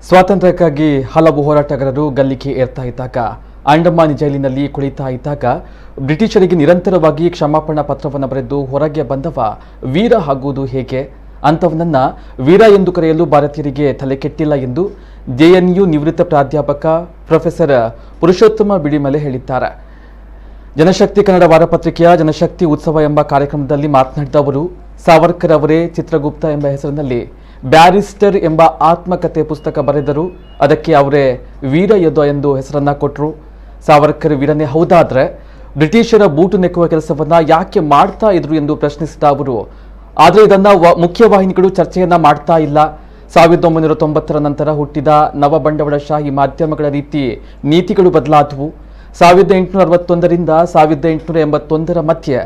ಸ್ವಾತಂತ್ರ್ಯಕ್ಕಾಗಿ ಹಲವು ಹೋರಾಟಗಾರರು ಗಲ್ಲಿಗೆ ಏರ್ತಾ ಇದ್ದಾಗ ಅಂಡಮಾನ್ ಜೈಲಿನಲ್ಲಿ ಕುಳಿತಾ ಇದ್ದಾಗ ಬ್ರಿಟಿಷರಿಗೆ ನಿರಂತರವಾಗಿ ಕ್ಷಮಾಪಣಾ ಪತ್ರವನ್ನು ಬರೆದು ಹೊರಗೆ ಬಂದವ ವೀರ ಆಗುವುದು ಹೇಗೆ ಅಂತವನನ್ನ ವೀರ ಎಂದು ಕರೆಯಲು ಭಾರತೀಯರಿಗೆ ತಲೆ ಕೆಟ್ಟಿಲ್ಲ ಎಂದು ಜೆಎನ್ಯು ನಿವೃತ್ತ ಪ್ರಾಧ್ಯಾಪಕ ಪ್ರೊಫೆಸರ್ ಪುರುಷೋತ್ತಮ ಬಿಡಿಮಲೆ ಹೇಳಿದ್ದಾರೆ. ಜನಶಕ್ತಿ ಕನ್ನಡ ವಾರಪತ್ರಿಕೆಯ ಜನಶಕ್ತಿ ಉತ್ಸವ ಎಂಬ ಕಾರ್ಯಕ್ರಮದಲ್ಲಿ ಮಾತನಾಡಿದ ಅವರು, ಸಾವರ್ಕರ್ ಅವರೇ ಚಿತ್ರಗುಪ್ತ ಎಂಬ ಹೆಸರಿನಲ್ಲಿ ಬ್ಯಾರಿಸ್ಟರ್ ಎಂಬ ಆತ್ಮಕಥೆ ಪುಸ್ತಕ ಬರೆದರು. ಅದಕ್ಕೆ ಅವರೇ ವೀರ ಯೋಧ ಎಂದು ಹೆಸರನ್ನ ಕೊಟ್ಟರು. ಸಾವರ್ಕರ್ ವೀರನೇ ಹೌದಾದ್ರೆ ಬ್ರಿಟಿಷರ ಬೂಟು ನೆಕ್ಕುವ ಕೆಲಸವನ್ನ ಯಾಕೆ ಮಾಡ್ತಾ ಇದ್ರು ಎಂದು ಪ್ರಶ್ನಿಸಿದ ಅವರು, ಆದರೆ ಇದನ್ನ ಮುಖ್ಯವಾಹಿನಿಗಳು ಚರ್ಚೆಯನ್ನ ಮಾಡ್ತಾ ಇಲ್ಲ. 1990ರ ನಂತರ ಹುಟ್ಟಿದ ನವ ಬಂಡವಾಳಶಾಹಿ ಮಾಧ್ಯಮಗಳ ನೀತಿಗಳು ಬದಲಾದವು. 1861ರಿಂದ 1881ರ ಮಧ್ಯೆ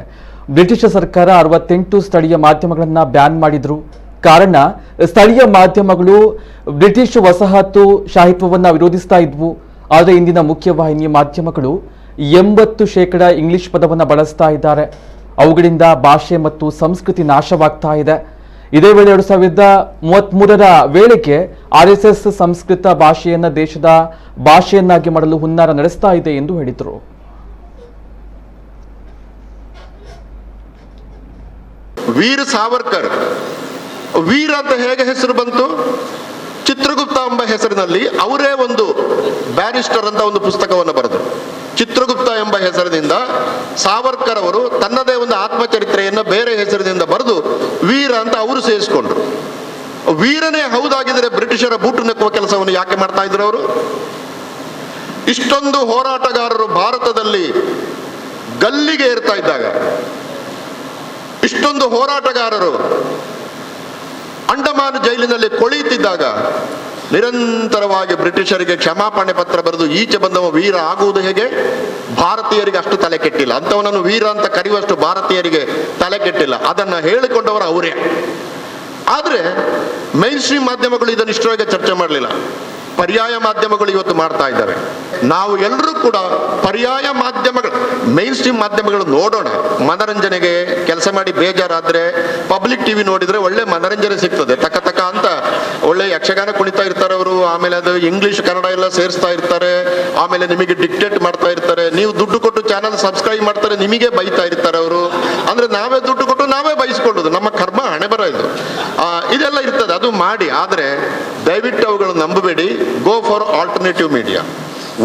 ಬ್ರಿಟಿಷ್ ಸರ್ಕಾರ 68 ಸ್ಥಳೀಯ ಮಾಧ್ಯಮಗಳನ್ನ ಬ್ಯಾನ್ ಮಾಡಿದ್ರು. ಕಾರಣ, ಸ್ಥಳೀಯ ಮಾಧ್ಯಮಗಳು ಬ್ರಿಟಿಷ್ ವಸಾಹತು ಶಾಹಿತ್ವವನ್ನು ವಿರೋಧಿಸ್ತಾ ಇದ್ವು. ಆದರೆ ಇಂದಿನ ಮುಖ್ಯವಾಹಿನಿ ಮಾಧ್ಯಮಗಳು 80% ಇಂಗ್ಲಿಷ್ ಪದವನ್ನು ಬಳಸ್ತಾ ಇದ್ದಾರೆ. ಅವುಗಳಿಂದ ಭಾಷೆ ಮತ್ತು ಸಂಸ್ಕೃತಿ ನಾಶವಾಗ್ತಾ ಇದೆ. ಇದೇ ವೇಳೆ 2033ರ ವೇಳೆಗೆ RSS ಸಂಸ್ಕೃತ ಭಾಷೆಯನ್ನ ದೇಶದ ಭಾಷೆಯನ್ನಾಗಿ ಮಾಡಲು ಹುನ್ನಾರ ನಡೆಸ್ತಾ ಇದೆ ಎಂದು ಹೇಳಿದರು. ವೀರ ಸಾವರ್ಕರ್ ವೀರ ಅಂತ ಹೇಗೆ ಹೆಸರು ಬಂತು? ಚಿತ್ರಗುಪ್ತ ಎಂಬ ಹೆಸರಿನಲ್ಲಿ ಅವರೇ ಒಂದು ಬ್ಯಾರಿಸ್ಟರ್ ಅಂತ ಒಂದು ಪುಸ್ತಕವನ್ನು ಬರೆದರು. ಚಿತ್ರಗುಪ್ತ ಎಂಬ ಹೆಸರಿನಿಂದ ಸಾವರ್ಕರ್ ಅವರು ತನ್ನದೇ ಒಂದು ಆತ್ಮಚರಿತ್ರೆಯನ್ನು ಬೇರೆ ಹೆಸರಿನಿಂದ ಬರೆದು ವೀರ ಅಂತ ಅವರು ಸೇರಿಸಿಕೊಂಡ್ರು. ವೀರನೇ ಹೌದಾಗಿದ್ರೆ ಬ್ರಿಟಿಷರ ಬೂಟು ನೆಕ್ಕುವ ಕೆಲಸವನ್ನು ಯಾಕೆ ಮಾಡ್ತಾ ಇದ್ರು ಅವರು? ಇಷ್ಟೊಂದು ಹೋರಾಟಗಾರರು ಭಾರತದಲ್ಲಿ ಗಲ್ಲಿಗೆ ಏರ್ತಾ ಇದ್ದಾಗ, ಇಷ್ಟೊಂದು ಹೋರಾಟಗಾರರು ಅಂಡಮಾನ್ ಜೈಲಿನಲ್ಲಿ ಕೊಳೆಯುತ್ತಿದ್ದಾಗ ನಿರಂತರವಾಗಿ ಬ್ರಿಟಿಷರಿಗೆ ಕ್ಷಮಾಪಣೆ ಪತ್ರ ಬರೆದು ಈಚೆ ಬಂದವ ವೀರ ಆಗುವುದು ಹೇಗೆ? ಭಾರತೀಯರಿಗೆ ಅಷ್ಟು ತಲೆ ಕೆಟ್ಟಿಲ್ಲ. ಅಂಥವನನ್ನು ವೀರ ಅಂತ ಕರೆಯುವಷ್ಟು ಭಾರತೀಯರಿಗೆ ತಲೆ ಕೆಟ್ಟಿಲ್ಲ. ಅದನ್ನು ಹೇಳಿಕೊಂಡವರು ಅವರೇ. ಆದರೆ ಮೈನ್ ಸ್ಟ್ರೀಮ್ ಮಾಧ್ಯಮಗಳು ಇದನ್ನು ಇಷ್ಟರವರೆಗೆ ಚರ್ಚೆ ಮಾಡಲಿಲ್ಲ. ಪರ್ಯಾಯ ಮಾಧ್ಯಮಗಳು ಇವತ್ತು ಮಾಡ್ತಾ ಇದ್ದಾವೆ. ನಾವು ಎಲ್ಲರೂ ಕೂಡ ಪರ್ಯಾಯ ಮಾಧ್ಯಮಗಳು, ಮೈನ್ ಸ್ಟ್ರೀಮ್ ಮಾಧ್ಯಮಗಳು ನೋಡೋಣ. ಮನರಂಜನೆಗೆ ಕೆಲಸ ಮಾಡಿ ಬೇಜಾರಾದ್ರೆ ಪಬ್ಲಿಕ್ ಟಿವಿ ನೋಡಿದ್ರೆ ಒಳ್ಳೆ ಮನರಂಜನೆ ಸಿಗ್ತದೆ. ತಕ್ಕ ಅಂತ ಒಳ್ಳೆ ಯಕ್ಷಗಾನ ಕುಣಿತಾ ಇರ್ತಾರೆ ಅವರು. ಆಮೇಲೆ ಅದು ಇಂಗ್ಲಿಷ್ ಕನ್ನಡ ಎಲ್ಲ ಸೇರಿಸ್ತಾ ಇರ್ತಾರೆ. ಆಮೇಲೆ ನಿಮಗೆ ಡಿಕ್ಟೇಟ್ ಮಾಡ್ತಾ ಇರ್ತಾರೆ. ನೀವು ದುಡ್ಡು ಕೊಟ್ಟು ಚಾನಲ್ ಸಬ್ಸ್ಕ್ರೈಬ್ ಮಾಡ್ತಾರೆ, ನಿಮಗೆ ಬೈತಾ ಇರ್ತಾರೆ ಅವರು. ಅಂದ್ರೆ ನಾವೇ ದುಡ್ಡು ಕೊಟ್ಟು ನಾವೇ ಬೈಸ್ಕೊಳ್ಳೋದು, ನಮ್ಮ ಕರ್ಮ, ಹಣೆ ಬರ ಇದು. ಇದೆಲ್ಲ ಇರ್ತದೆ, ಅದು ಮಾಡಿ. ಆದರೆ ದಯವಿಟ್ಟು ಅವುಗಳು ನಂಬಬೇಡಿ. Go for alternative media.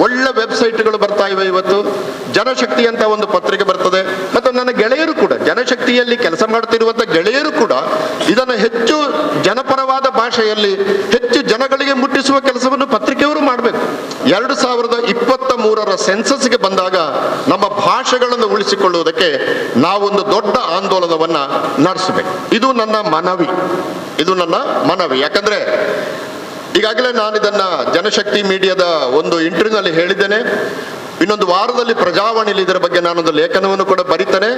ಒಳ್ಳೆ ವೆಬ್ಸೈಟ್ಗಳು ಬರ್ತಾ ಇವೆ ಇವತ್ತು. ಜನಶಕ್ತಿ ಅಂತ ಒಂದು ಪತ್ರಿಕೆ ಬರ್ತದೆ. ಮತ್ತು ನನ್ನ ಗೆಳೆಯರು ಕೂಡ, ಜನಶಕ್ತಿಯಲ್ಲಿ ಕೆಲಸ ಮಾಡ್ತಿರುವಂಥ ಗೆಳೆಯರು ಕೂಡ ಇದನ್ನು ಹೆಚ್ಚು ಜನಪರವಾದ ಭಾಷೆಯಲ್ಲಿ ಹೆಚ್ಚು ಜನಗಳಿಗೆ ಮುಟ್ಟಿಸುವ ಕೆಲಸವನ್ನು ಪತ್ರಿಕೆಯವರು ಮಾಡಬೇಕು. 2023ರ ಸೆನ್ಸಸ್ಗೆ ಬಂದಾಗ ನಮ್ಮ ಭಾಷೆಗಳನ್ನು ಉಳಿಸಿಕೊಳ್ಳುವುದಕ್ಕೆ ನಾವೊಂದು ದೊಡ್ಡ ಆಂದೋಲನವನ್ನ ನಡೆಸಬೇಕು. ಇದು ನನ್ನ ಮನವಿ. ಯಾಕಂದ್ರೆ ಈಗಾಗಲೇ ನಾನು ಇದನ್ನ ಜನಶಕ್ತಿ ಮೀಡಿಯಾದ ಒಂದು ಇಂಟರ್ವ್ಯೂನಲ್ಲಿ ಹೇಳಿದ್ದೇನೆ. ಇನ್ನೊಂದು ವಾರದಲ್ಲಿ ಪ್ರಜಾವಾಣಿಯಲ್ಲಿ ಇದರ ಬಗ್ಗೆ ನಾನೊಂದು ಲೇಖನವನ್ನು ಕೂಡ ಬರೀತೇನೆ.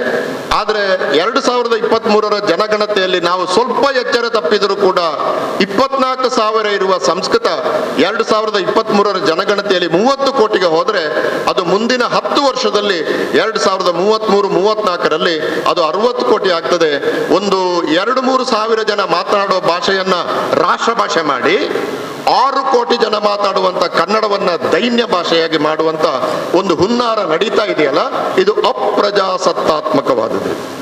ಆದರೆ 2023ರ ಜನಗಣತಿಯಲ್ಲಿ ನಾವು ಸ್ವಲ್ಪ ಎಚ್ಚರ ತಪ್ಪಿದರೂ ಕೂಡ 24,000 ಇರುವ ಸಂಸ್ಕೃತ 2023ರ ಜನಗಣತಿಯಲ್ಲಿ 30 ಕೋಟಿಗೆ ಹೋದರೆ ಅದು ಮುಂದಿನ 10 ವರ್ಷದಲ್ಲಿ 2033-34ರಲ್ಲಿ ಅದು 60 ಕೋಟಿ ಆಗ್ತದೆ. ಒಂದು 2-3 ಸಾವಿರ ಜನ ಮಾತನಾಡುವ ಭಾಷೆಯನ್ನ ರಾಷ್ಟ್ರ ಭಾಷೆ ಮಾಡಿ 6 ಕೋಟಿ ಜನ ಮಾತಾಡುವಂತ ಕನ್ನಡವನ್ನ ದೈನ್ಯ ಭಾಷೆಯಾಗಿ ಮಾಡುವಂತ ಒಂದು ಹುನ್ನಾರ ನಡೀತಾ ಇದೆಯಲ್ಲ, ಇದು ಅಪ್ರಜಾಸತ್ತಾತ್ಮಕವಾದದ್ದು.